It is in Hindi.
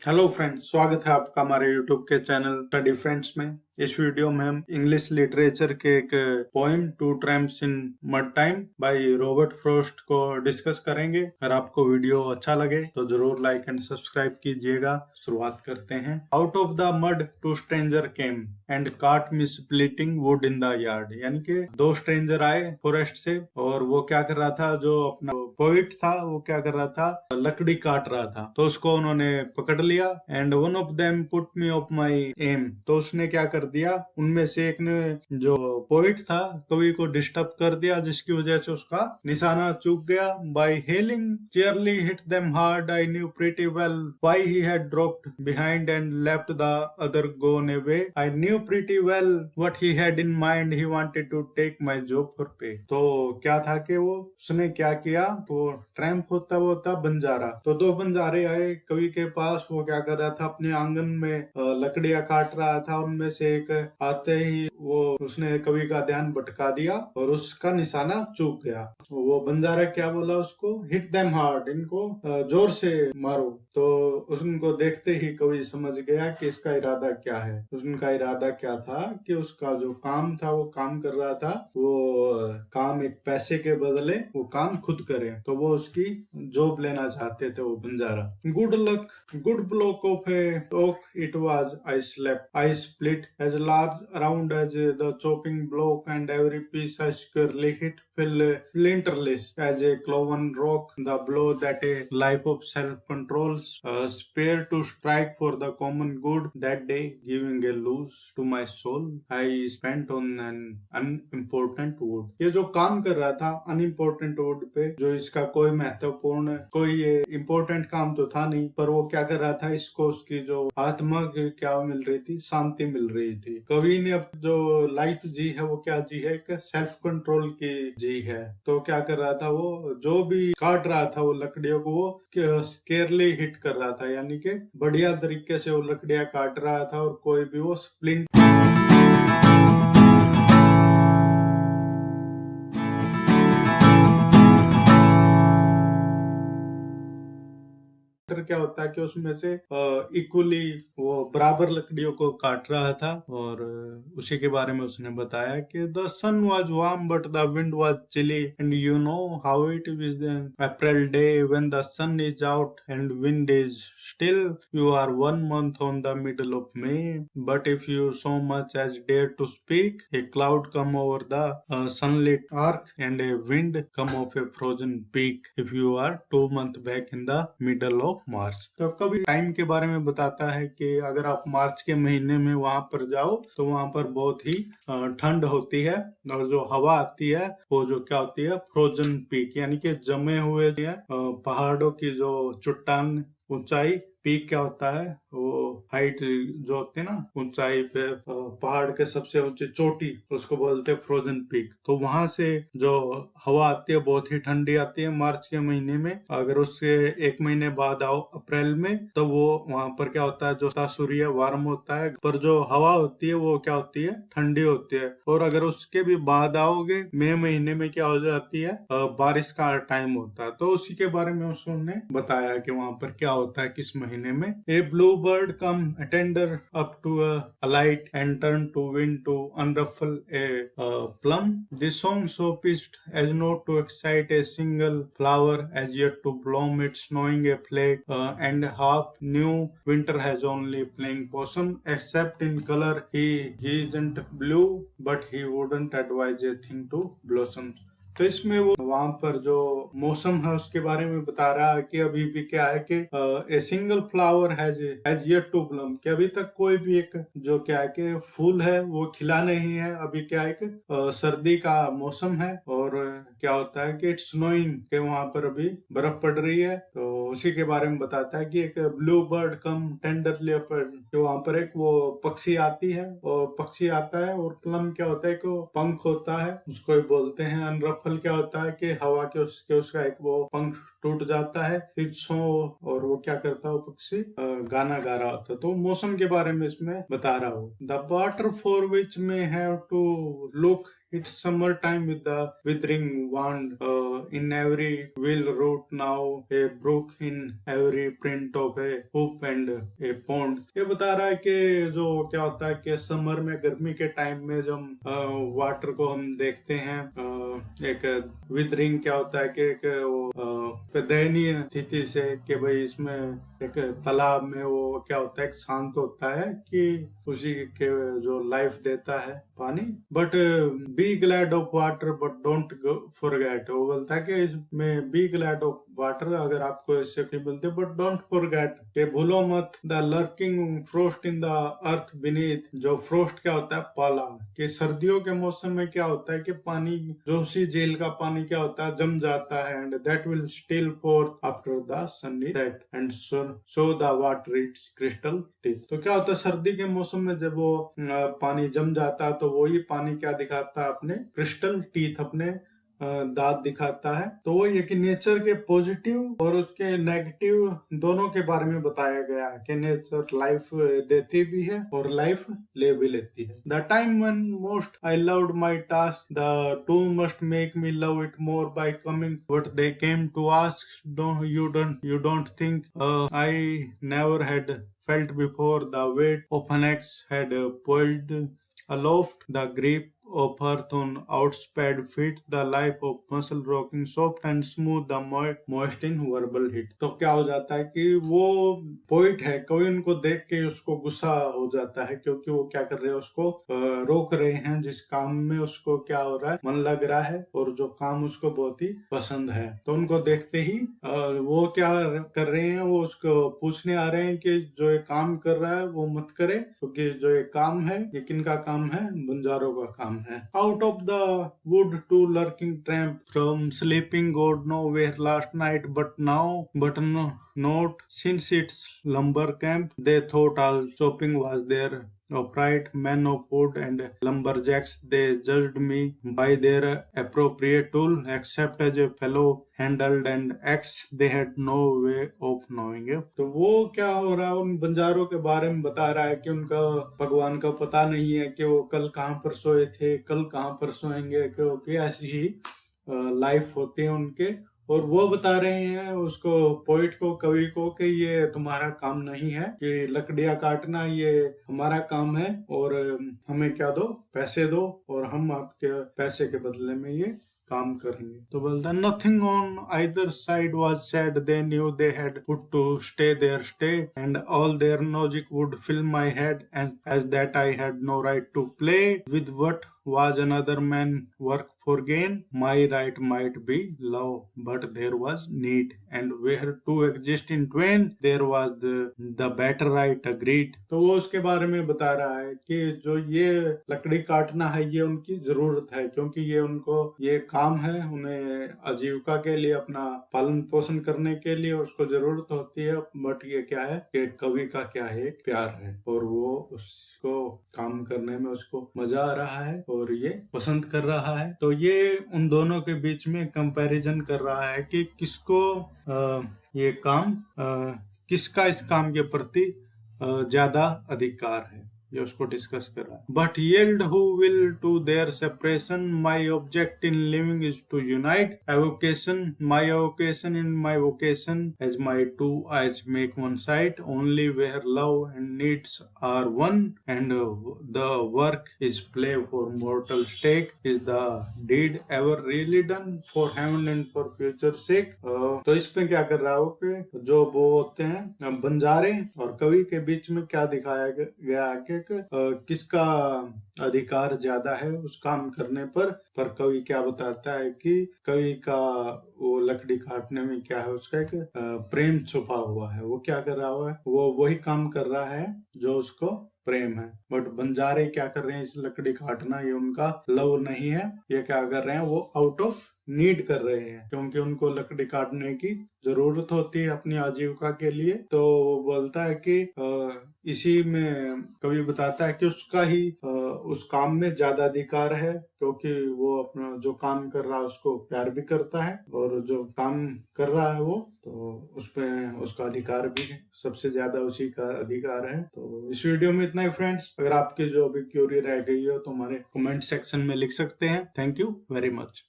हेलो फ्रेंड्स, स्वागत है आपका हमारे यूट्यूब के चैनल स्टडी फ्रेंड्स में। इस वीडियो में हम इंग्लिश लिटरेचर के एक poem two tramps in mud time by Robert Frost को डिस्कस करेंगे। अगर आपको वीडियो अच्छा लगे तो जरूर लाइक एंड सब्सक्राइब कीजिएगा। शुरुआत करते हैं। Out of the mud two stranger came and caught me splitting wood in the yard. यानी कि दो स्ट्रेंजर आए फॉरेस्ट से और वो क्या कर रहा था, जो अपना पोइट था वो क्या कर रहा था, लकड़ी काट रहा था। तो उसको उन्होंने पकड़ लिया and one of them put me off my aim. तो उसने क्या कर दिया, उनमें से एक ने, जो पोइट था, कवि को डिस्टर्ब कर दिया, जिसकी वजह से उसका निशाना चूक गया। By hailing cheerily hit them hard I knew pretty well why he had dropped behind and left the other gone away. I knew pretty well what he had in mind he wanted to take my job for pay. तो क्या था कि वो उसने क्या किया, तो ट्रैम्प होता बंजारा। तो दो बंजारे आए कवि के पास। वो क्या कर रहा था, अपने आंगन में लकड़ियां काट रहा था। उनमें से एक आते ही वो उसने कवि का ध्यान भटका दिया और उसका निशाना चूक गया। वो बंजारा क्या बोला उसको, हिट देम हार्ड, इनको जोर से मारो। तो उनको देखते ही कवि समझ गया कि इसका इरादा क्या है। उनका इरादा क्या था कि उसका जो काम था, वो काम कर रहा था, वो काम एक पैसे के बदले वो काम खुद करे। तो वो उसकी जॉब लेना चाहते थे वो Banjara. Good luck, good block of A oak it was. I slept. I split as large around as the chopping block, and every piece I squarely hit fell splinterless as a cloven rock. The blow that a life of self-controls spare to strike for the common good. That day, giving a loose to my soul, I spent on an unimportant wood. ये जो काम कर रहा था unimportant wood पे, जो इसका कोई महत्वपूर्ण, कोई ये important काम तो था नहीं, पर वो क्या कर रहा था, इसको उसकी जो आत्मा की क्या मिल रही थी, शांति मिल रही थी। कवि ने अब जो लाइफ जी है वो क्या जी है, एक सेल्फ कंट्रोल की जी है। तो क्या कर रहा था, वो जो भी काट रहा था वो लकड़ियों को वो केयरली हिट कर रहा था, यानी कि बढ़िया तरीके से वो लकड़ियां काट रहा था और कोई भी वो स्प्लिंट क्या होता है कि उसमें से इक्वली वो बराबर लकड़ियों को काट रहा था। और उसी के बारे में उसने बताया कि the sun was warm but the wind was chilly and you know how it is the April day when the sun is out and wind is still you are 1 month on the middle of May, but if you so much as dare to speak, a cloud come over the sunlit arc and a wind come off a frozen peak if you are 2 months back in the middle of मार्च। तो कभी टाइम के बारे में बताता है कि अगर आप मार्च के महीने में वहां पर जाओ तो वहां पर बहुत ही ठंड होती है और जो हवा आती है वो जो क्या होती है, फ्रोजन पीक, यानी कि जमे हुए पहाड़ों की जो चट्टान ऊंचाई। पीक क्या होता है, वो हाइट जो होती है ना, ऊंचाई पे पहाड़ के सबसे ऊंची चोटी, उसको बोलते हैं फ्रोजन पीक। तो वहां से जो हवा आती है बहुत ही ठंडी आती है मार्च के महीने में। अगर उससे 1 महीने बाद आओ अप्रैल में, तो वो वहां पर क्या होता है, जो सूर्य वार्म होता है, पर जो हवा होती है वो क्या होती है, ठंडी होती है। और अगर उसके भी बाद आओगे मई महीने में, क्या हो जाती है, बारिश का टाइम होता है। तो उसी के बारे में उसने बताया कि वहां पर क्या होता है किस महीने में। A blue bird come tender up to alight and turn to wind to unruffle a plum. This song so pitched as not to excite a single flower as yet to bloom its snowing a flake, and half new winter has only playing possum, except in color he isn't blue but he wouldn't advise a thing to blossom. तो इसमें वो वहां पर जो मौसम है उसके बारे में बता रहा है कि अभी भी क्या है कि a single flower has yet to bloom, कि अभी तक कोई भी एक जो क्या है कि फूल है वो खिला नहीं है। अभी क्या है कि सर्दी का मौसम है और क्या होता है कि इट्स स्नोइंग, के वहां पर अभी बर्फ पड़ रही है। तो उसी के बारे में बताता है कि एक ब्लू बर्ड कम टेंडरली, वहां पर एक वो पक्षी आती है और पक्षी आता है, और प्लम क्या होता है कि वो पंख होता है, उसको बोलते हैं। अनरफल क्या होता है कि हवा के उसका एक वो पंख टूट जाता है, फिर सो, और वो क्या करता है, वो पक्षी गाना गा रहा होता है। तो मौसम के बारे में इसमें बता रहा हूँ। द वाटर फॉर विच में have to look it's summer time with the withering wand in every wheel route now a brook in every print of a hoop and a pond। ये बता रहा है कि जो क्या होता है कि समर में, गर्मी के टाइम में जब वाटर को हम देखते हैं, एक विदरिंग क्या होता है कि एक वो दयनीय स्थिति से, कि भाई इसमें एक तालाब में वो क्या होता है, एक शांत होता है कि उसी के जो लाइफ देता है पानी। But be glad of water but don't forget. वो बोलता है कि इसमें बी ग्लैड ऑफ वाटर, अगर आपको इससे बोलते, बट डोंट फॉरगेट, के भूलो मत the lurking frost in the earth beneath. जो फ्रोस्ट क्या होता है, पाला, कि सर्दियों के मौसम में क्या होता है कि पानी, जो उसी झील का पानी क्या होता है, जम जाता है, and that will still fourth after the Sunny set and so the water it's crystal teeth. तो क्या होता है, सर्दी के मौसम में जब वो पानी जम जाता है तो वही पानी क्या दिखाता है, अपने क्रिस्टल टीथ, अपने दांत दिखाता है। तो वो ये कि नेचर के पॉजिटिव और उसके नेगेटिव दोनों के बारे में बताया गया है कि नेचर लाइफ देती भी है और लाइफ ले भी लेती है। The time when most I loved my task the two must make me love it more by coming what they came to ask you don't think I never had felt before the weight of an axe had pulled aloft the grip of earth on outsped feet, the life of muscle rocking soft and smooth, the moist in verbal heat। तो क्या हो जाता है कि वो पोइट है, कोई उनको देख के उसको गुस्सा हो जाता है, क्योंकि वो क्या कर रहे हैं, उसको रोक रहे हैं, जिस काम में उसको क्या हो रहा है, मन लग रहा है, और जो काम उसको बहुत ही पसंद है। तो उनको देखते ही वो क्या कर रहे हैं, वो उसको पूछने आ रहे हैं कि जो ये काम कर रहा है वो मत करे, क्योंकि जो ये काम है, ये किनका काम है, बंजारों का काम है। Out of the wood two lurking tramp from sleeping God nowhere last night, but not since its lumber camp. They thought all chopping was their upright men of wood and lumberjacks. They judged me by their appropriate tool, except as a fellow handled an axe they had no way of knowing it। तो वो क्या हो रहा है, उन बंजारों के बारे में बता रहा है कि उनका भगवान का पता नहीं है कि वो कल कहाँ पर सोए थे, कल कहाँ पर सोएंगे, क्योंकि ऐसी ही लाइफ होती है उनके। और वो बता रहे हैं उसको, पोइट को, कवि को, कि ये तुम्हारा काम नहीं है कि लकड़ियां काटना, ये हमारा काम है, और हमें क्या दो, पैसे दो, और हम आपके पैसे के बदले में ये काम करेंगे। तो बोलता, nothing on either side was said, they knew they had put to stay their stay, and all their logic would fill my head as that I had no right to play with what was another man work for gain. My right might be love, but there was need, and where two exist in twain, there was the better right agreed। तो वो उसके बारे में बता रहा है कि जो ये लकड़ी काटना है, ये उनकी जरूरत है, क्योंकि ये उनको ये काम है, उन्हें आजीविका के लिए, अपना पालन पोषण करने के लिए उसको जरूरत होती है। बट ये क्या है कि कवि का क्या है, प्यार है, और वो उसको काम करने में उसको मजा आ रहा है और ये पसंद कर रहा है। तो ये उन दोनों के बीच में कंपैरिजन कर रहा है कि किसको ये काम, किसका इस काम के प्रति ज्यादा अधिकार है, ये उसको डिस्कस कर रहा है। But yield who will to their separation, my object in living is to unite avocation, my avocation in my vocation, as my two eyes make one sight, only where love and needs are one, and the work is play for mortal stake, is the deed ever really done for heaven and for future sake। तो इसमें क्या कर रहा हो कि जो वो होते हैं बंजारे और कवि के बीच में क्या दिखाया गया है, किसका अधिकार ज्यादा है उस काम करने पर कवि क्या बताता है कि कवि का वो लकड़ी काटने में क्या है, उसका एक प्रेम छुपा हुआ है। वो क्या कर रहा है, वो वही काम कर रहा है जो उसको प्रेम है। बट बंजारे क्या कर रहे हैं, इस लकड़ी काटना ये उनका लव नहीं है, ये क्या कर रहे हैं, वो आउट ऑफ नीड कर रहे हैं, क्योंकि उनको लकड़ी काटने की जरूरत होती है अपनी आजीविका के लिए। तो वो बोलता है कि इसी में कवि बताता है कि उसका ही उस काम में ज्यादा अधिकार है, क्योंकि वो अपना जो काम कर रहा है उसको प्यार भी करता है, और जो काम कर रहा है वो तो उसमें उसका अधिकार भी है, सबसे ज्यादा उसी का अधिकार है। तो इस वीडियो में इतना ही फ्रेंड्स। अगर आपकी जो अभी क्यूरी रह गई हो तो हमारे कमेंट सेक्शन में लिख सकते हैं। Thank you very much.